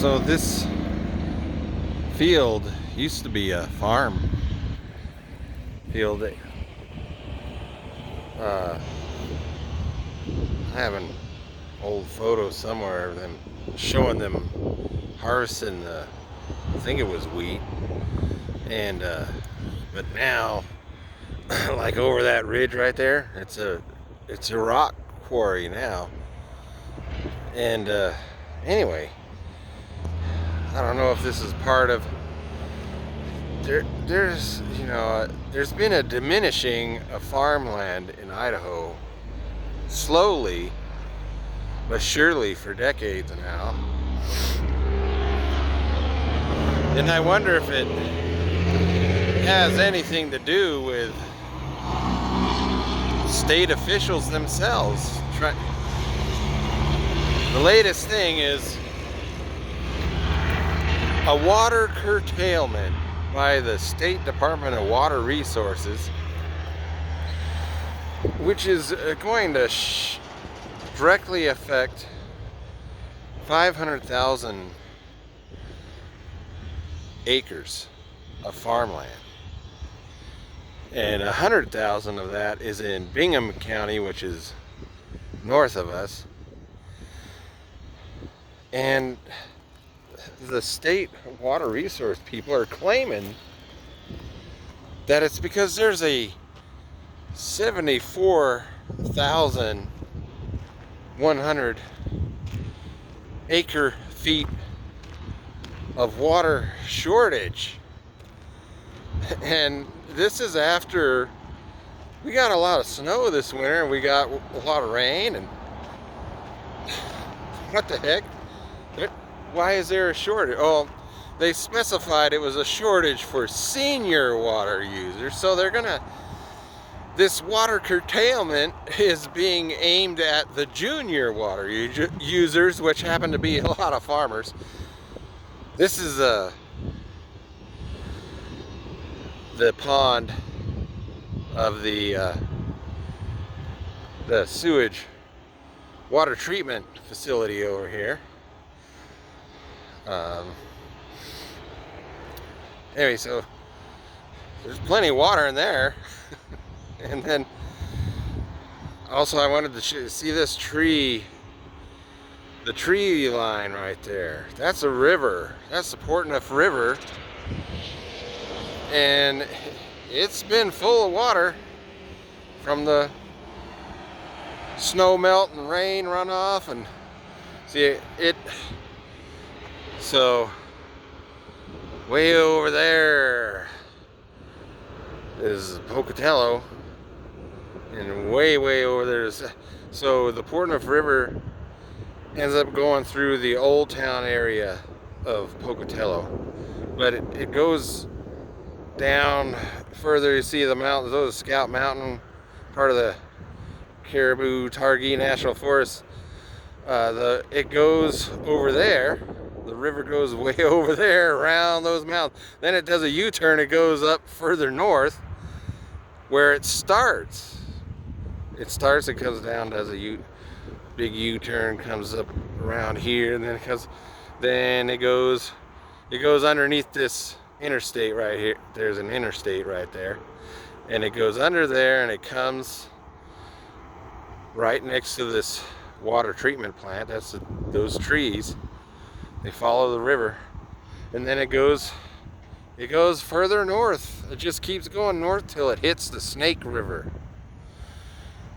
So this field used to be a farm field. I have an old photo somewhere of them showing them harvesting the, I think it was wheat, and but now, like over that ridge right there, it's a rock quarry now. And anyway, I don't know if this is part of there's been a diminishing of farmland in Idaho slowly but surely for decades now. And I wonder if it has anything to do with state officials themselves. The latest thing is a water curtailment by the State Department of Water Resources, which is going to directly affect 500,000 acres of farmland. And 100,000 of that is in Bingham County, which is north of us. And the state water resource people are claiming that it's because there's a 74,100 acre feet of water shortage. And this is after we got a lot of snow this winter and we got a lot of rain, and what the heck? Why is there a shortage? Oh, they specified it was a shortage for senior water users, so this water curtailment is being aimed at the junior water users, which happen to be a lot of farmers. This is the pond of the sewage water treatment facility over here. Anyway, so there's plenty of water in there. And then also I wanted to see this tree, the tree line right there. That's a river. That's the Portneuf River. And it's been full of water from the snow melt and rain runoff, and see it. So way over there is Pocatello, and way over there is, so the Portneuf River ends up going through the Old Town area of Pocatello, but it goes down further. You see the mountains, those Scout Mountain, part of the Caribou Targhee National Forest. It goes over there. The river goes way over there around those mountains. Then it does a U-turn. It goes up further north where it starts. It comes down, does a big U-turn, comes up around here, and then it goes underneath this interstate right here. There's an interstate right there, and it goes under there, and it comes right next to this water treatment plant. That's those trees. They follow the river, and then it goes further north. It just keeps going north till it hits the Snake River,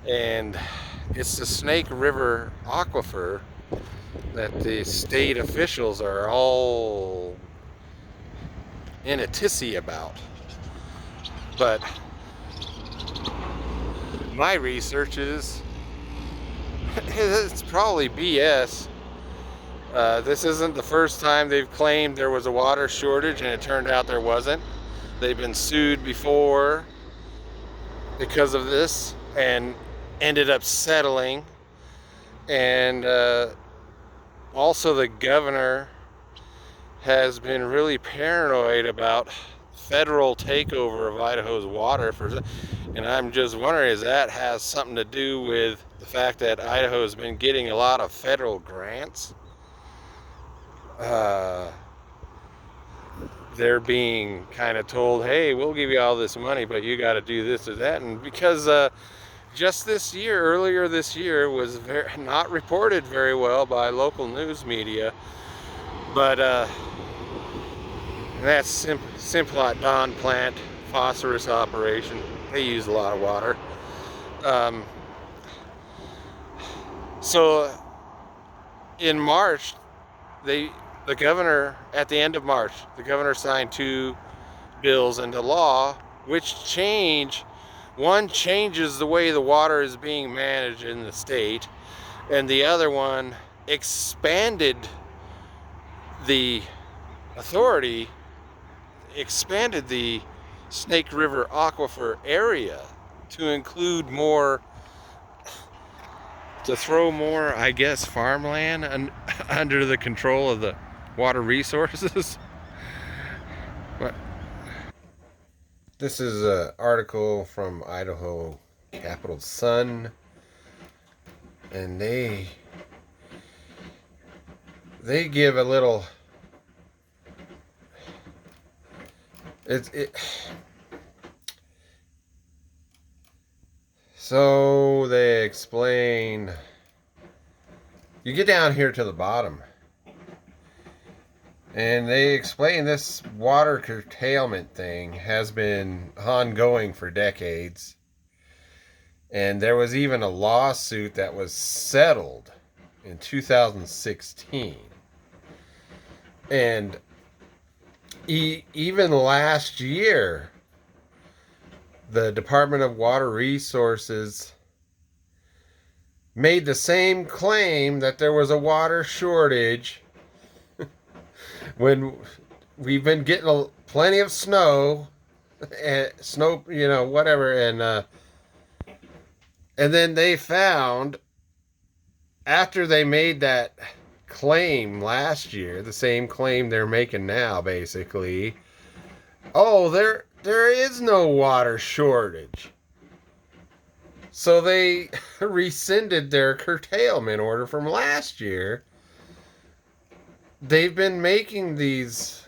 and it's the Snake River aquifer that the state officials are all in a tizzy about. But my research is it's probably BS. This isn't the first time they've claimed there was a water shortage and it turned out there wasn't. They've been sued before because of this and ended up settling. And also the governor has been really paranoid about federal takeover of Idaho's water. And I'm just wondering, if that has something to do with the fact that Idaho has been getting a lot of federal grants uh, they're being kind of told, hey, we'll give you all this money, but you got to do this or that. And because just this year, earlier this year, was not reported very well by local news media, but that's Simplot Don plant phosphorus operation. They use a lot of water. Um, so in March, the governor, at the end of March, the governor signed 2 bills into law, which one changes the way the water is being managed in the state, and the other one expanded the authority, expanded the Snake River aquifer area to include more, to throw more, I guess, farmland under the control of the water resources. But this is an article from Idaho Capital Sun, and they give a little. So they explain. You get down here to the bottom, and they explain this water curtailment thing has been ongoing for decades. And there was even a lawsuit that was settled in 2016. And even last year, the Department of Water Resources made the same claim that there was a water shortage when we've been getting plenty of snow, whatever, and then they found, after they made that claim last year, the same claim they're making now, basically, oh, there is no water shortage. So they rescinded their curtailment order from last year. They've been making these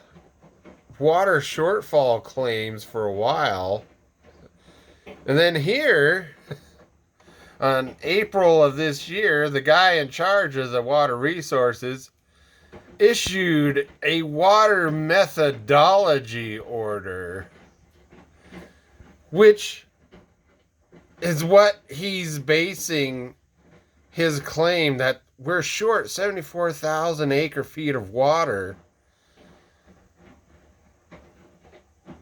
water shortfall claims for a while. And then here, on April of this year, the guy in charge of the water resources issued a water methodology order, which is what he's basing his claim that we're short 74,000 acre feet of water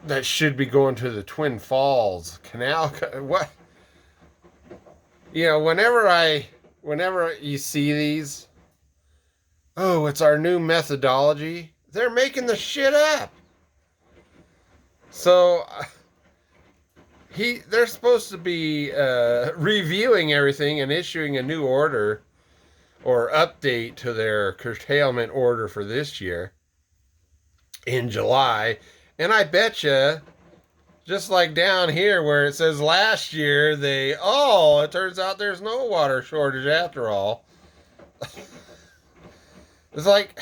that should be going to the Twin Falls Canal. What? Whenever you see these, oh, it's our new methodology, they're making the shit up. So they're supposed to be reviewing everything and issuing a new order or update to their curtailment order for this year in July. And I bet you, just like down here where it says last year, it turns out there's no water shortage after all. It's like,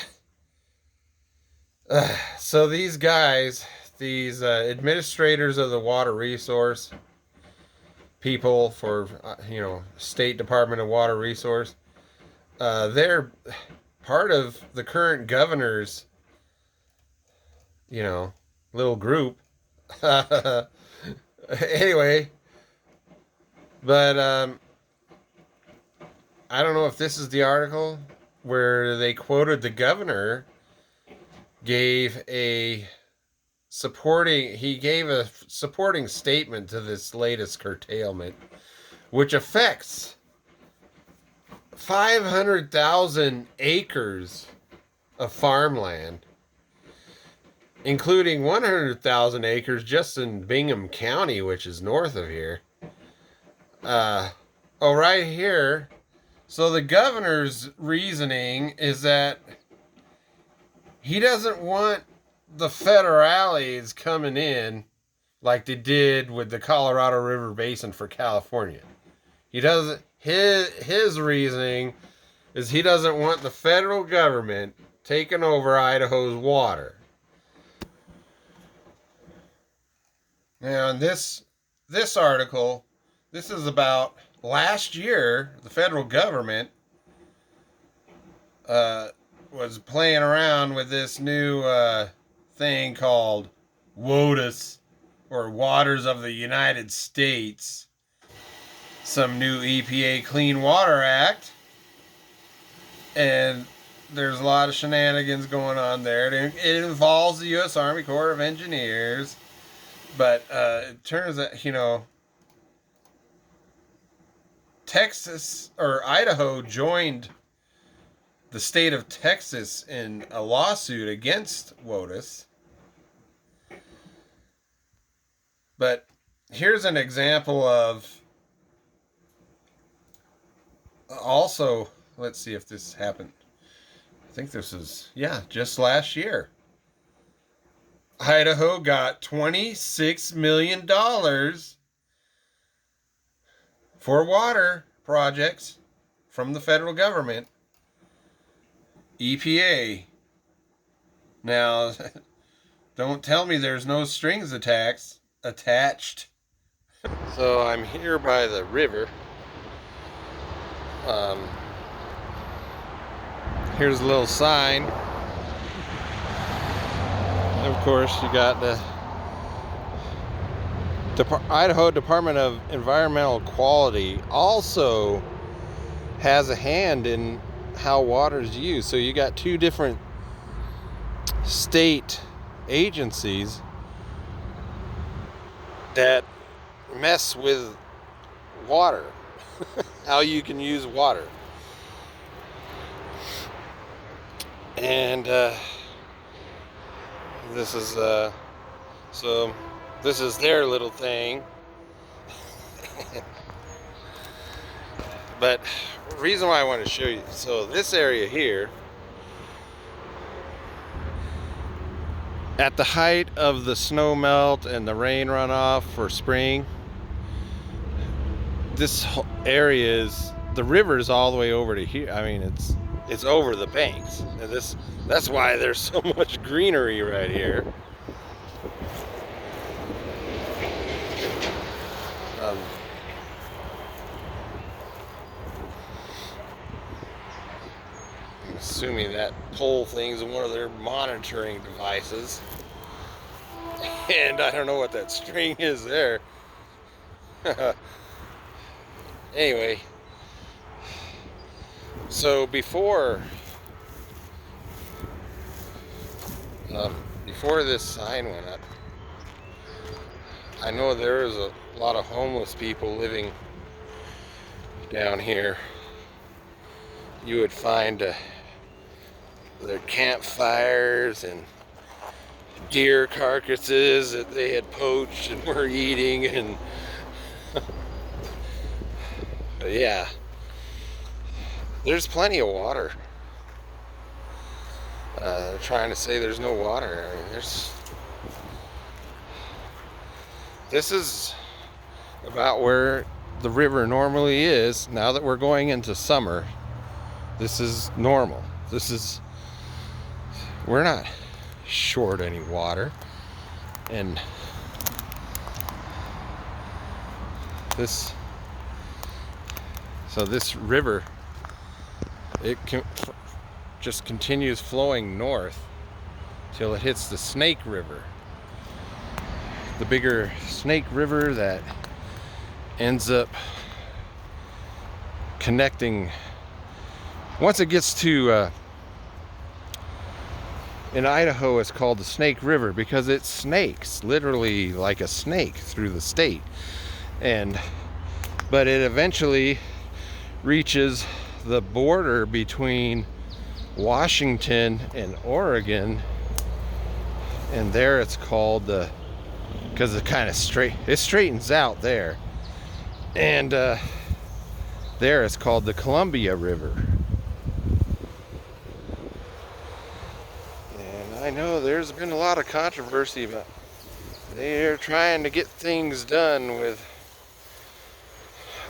so these guys, these administrators of the water resource people for, State Department of Water Resource, they're part of the current governor's, little group. Anyway, but I don't know if this is the article where they quoted the governor gave a supporting statement to this latest curtailment, which affects 500,000 acres of farmland, including 100,000 acres just in Bingham County, which is north of here. Right here. So the governor's reasoning is that he doesn't want the federales coming in like they did with the Colorado River Basin for California. He doesn't. His reasoning is he doesn't want the federal government taking over Idaho's water. Now, in this article, this is about last year. The federal government was playing around with this new thing called WOTUS, or Waters of the United States. Some new EPA Clean Water Act, and there's a lot of shenanigans going on there. It involves the U.S. Army Corps of Engineers, but it turns out, Texas or Idaho joined the state of Texas in a lawsuit against WOTUS. But here's an example of also, let's see if this happened. I think this is, just last year. Idaho got $26 million for water projects from the federal government. EPA. Now, don't tell me there's no strings attached. So I'm here by the river. Here's a little sign. Of course, you got the Idaho Department of Environmental Quality also has a hand in how water is used. So you got two different state agencies that mess with water, how you can use water. And this is so this is their little thing. But the reason why I want to show you, so this area here, at the height of the snow melt and the rain runoff for spring, this area is, the river's all the way over to here. I mean, it's over the banks, and that's why there's so much greenery right here. I'm assuming that pole thing's one of their monitoring devices, and I don't know what that string is there. Anyway, so before this sign went up, I know there was a lot of homeless people living down here. You would find their campfires and deer carcasses that they had poached and were eating, and yeah, there's plenty of water. They're trying to say there's no water. I mean, this is about where the river normally is. Now that we're going into summer, this is normal. We're not short any water, and this river, it just continues flowing north till it hits the Snake River, the bigger Snake River that ends up connecting. Once it gets to in Idaho, it's called the Snake River because it snakes literally like a snake through the state, but it eventually reaches the border between Washington and Oregon, and there it's called because it kind of straightens out there, and there it's called the Columbia River. And I know there's been a lot of controversy about they're trying to get things done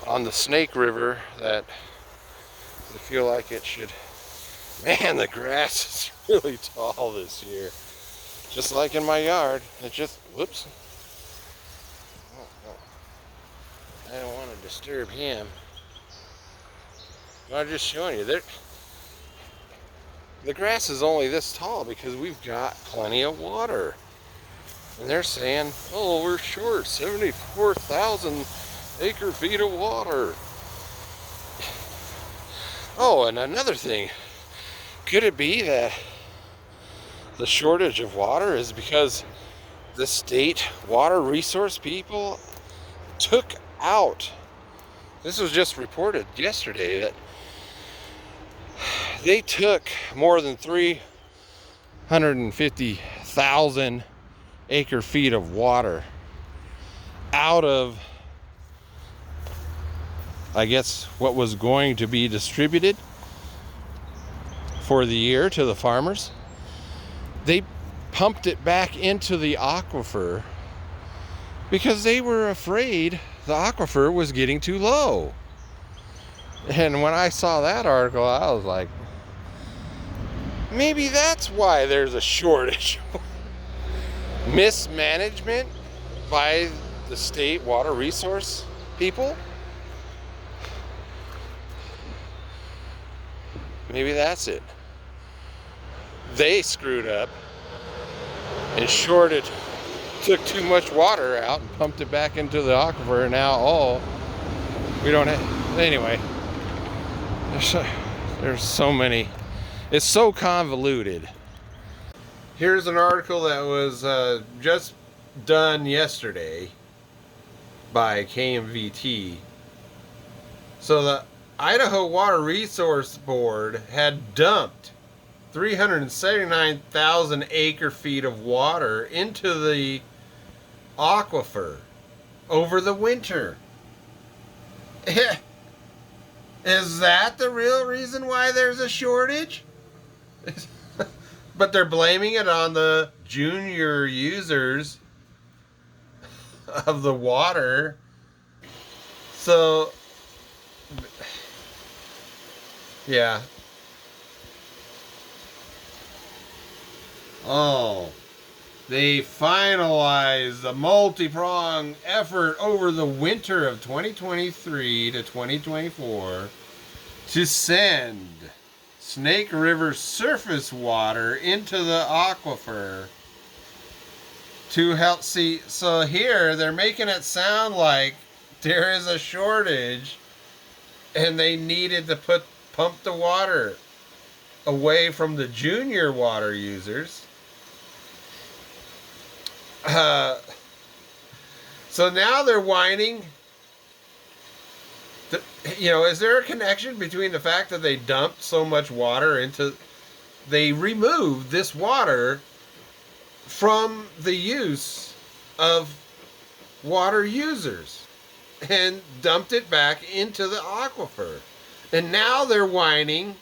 on the Snake River that they feel like it should Man, the grass is really tall this year. Just like in my yard. It just, whoops. I don't want to disturb him. I'm just showing you that the grass is only this tall because we've got plenty of water. And they're saying, oh, we're short 74,000 acre feet of water. Oh, and another thing, could it be that the shortage of water is because the state water resource people took out, this was just reported yesterday, that they took more than 350,000 acre feet of water out of, I guess, what was going to be distributed for the year to the farmers. They pumped it back into the aquifer because they were afraid the aquifer was getting too low. And when I saw that article, I was like, maybe that's why there's a shortage. Mismanagement by the state water resource people? Maybe that's it. They screwed up and took too much water out and pumped it back into the aquifer, and now, we don't have, anyway, there's so many, it's so convoluted. Here's an article that was just done yesterday by KMVT. So the Idaho Water Resource Board had dumped 379,000 acre feet of water into the aquifer over the winter. Is that the real reason why there's a shortage? But they're blaming it on the junior users of the water. So, yeah. Oh, they finalized the multi-pronged effort over the winter of 2023 to 2024 to send Snake River surface water into the aquifer to help see. So here they're making it sound like there is a shortage and they needed to pump the water away from the junior water users. So now they're whining. Is there a connection between the fact that they dumped so much water they removed this water from the use of water users and dumped it back into the aquifer. And now they're whining.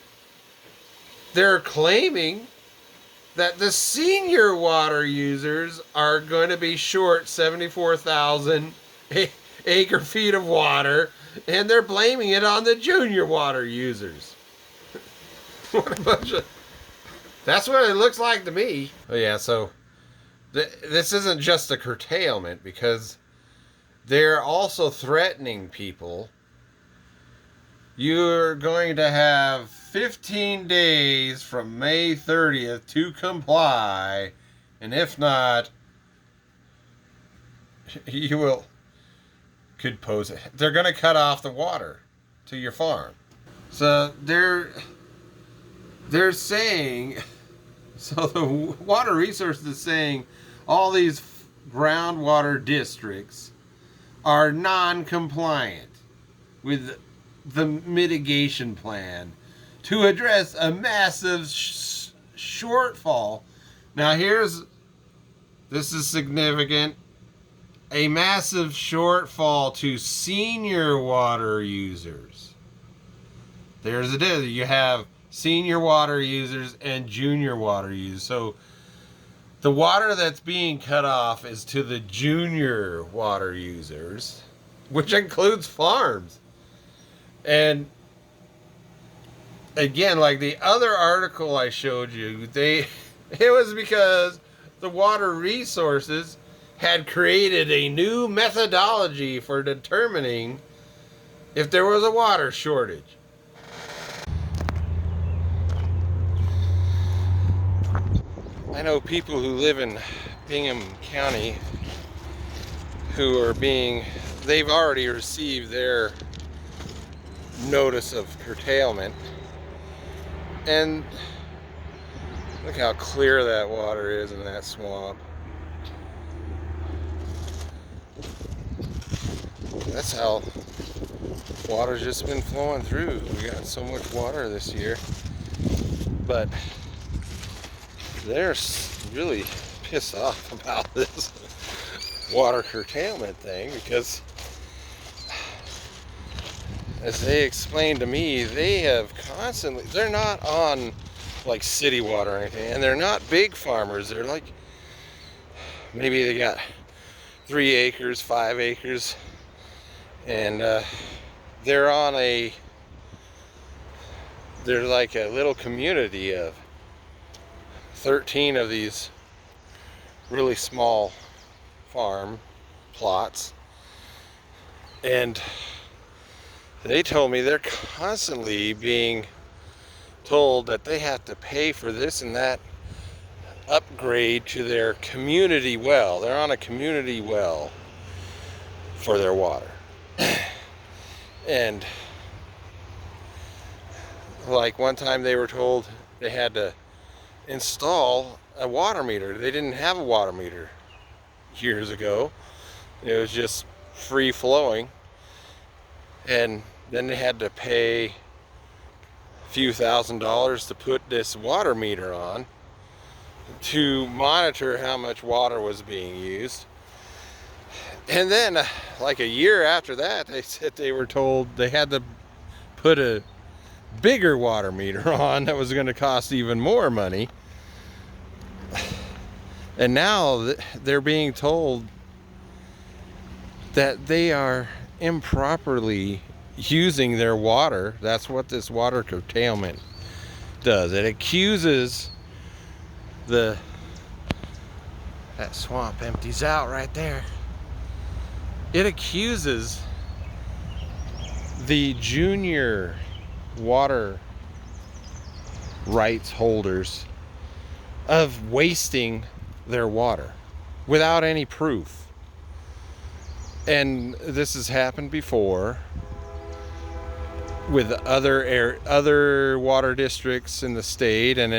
They're claiming that the senior water users are going to be short 74,000 acre feet of water, and they're blaming it on the junior water users. What a bunch of... That's what it looks like to me. Oh yeah, so this isn't just a curtailment, because they're also threatening people. You're going to have 15 days from May 30th to comply, and if not, you could pose it. They're going to cut off the water to your farm. So they're saying, so the Water Resources is saying all these groundwater districts are non-compliant with the mitigation plan to address a massive shortfall. Now this is significant, a massive shortfall to senior water users. There's a difference. You have senior water users and junior water users. So the water that's being cut off is to the junior water users, which includes farms. And again, like the other article I showed you, it was because the water resources had created a new methodology for determining if there was a water shortage. I know people who live in Bingham County who are they've already received their notice of curtailment. And look how clear that water is in that swamp. That's how water's just been flowing through. We got so much water this year. But they're really pissed off about this water curtailment thing because, as they explained to me, they're not on like city water or anything, and they're not big farmers. They're like, maybe they got 3 acres, 5 acres, and they're like a little community of 13 of these really small farm plots, and they told me they're constantly being told that they have to pay for this and that upgrade to their community well. They're on a community well for their water. And like one time they were told they had to install a water meter. They didn't have a water meter years ago. It was just free flowing. And then they had to pay a few $1,000s to put this water meter on to monitor how much water was being used. And then like a year after that, they said they were told they had to put a bigger water meter on that was going to cost even more money. And now they're being told that they are improperly using their water. That's what this water curtailment does. It accuses that swamp empties out right there. It accuses the junior water rights holders of wasting their water without any proof. And this has happened before with other water districts in the state, and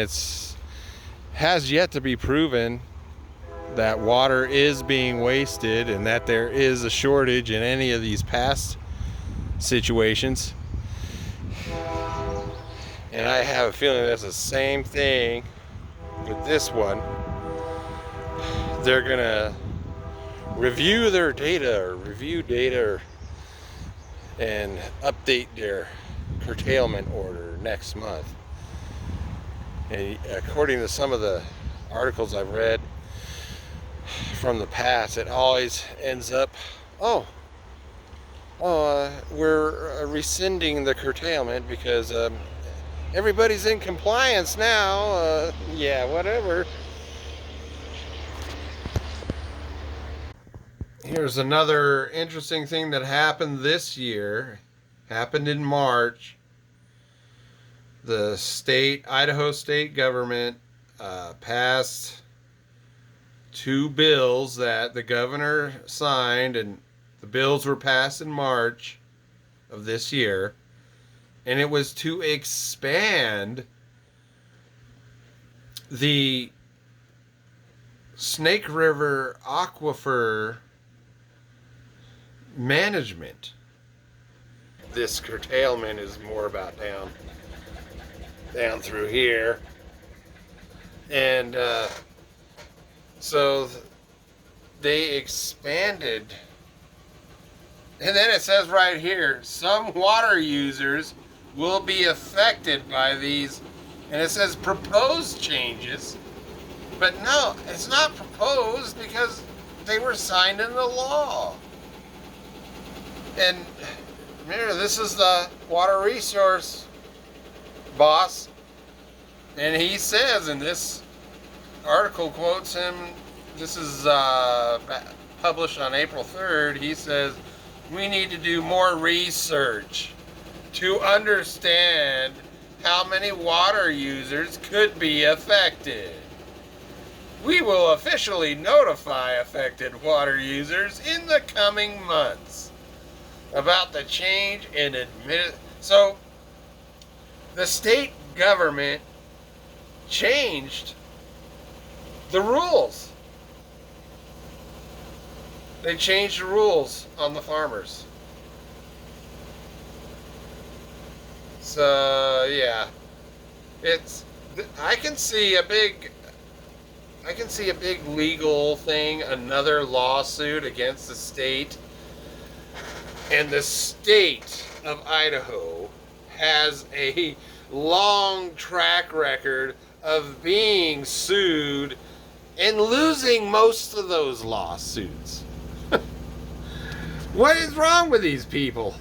has yet to be proven that water is being wasted and that there is a shortage in any of these past situations. And I have a feeling that's the same thing with this one. They're gonna review data and update their curtailment order next month. And according to some of the articles I've read from the past, it always ends up, we're rescinding the curtailment because everybody's in compliance now. Yeah, whatever. Here's another interesting thing that happened this year. Happened in March. The Idaho state government passed 2 bills that the governor signed, and the bills were passed in March of this year. And it was to expand the Snake River aquifer management. This curtailment is more about down through here. And so they expanded. And then it says right here, some water users will be affected by these. And it says proposed changes. But no, it's not proposed because they were signed into law. And remember, this is the water resource boss, and he says in this article, quotes him, this is published on April 3rd, he says, we need to do more research to understand how many water users could be affected. We will officially notify affected water users in the coming months about the change in So, the state government changed the rules. They changed the rules on the farmers. So, yeah. I can see a big legal thing, another lawsuit against the state. And the state of Idaho has a long track record of being sued and losing most of those lawsuits. What is wrong with these people?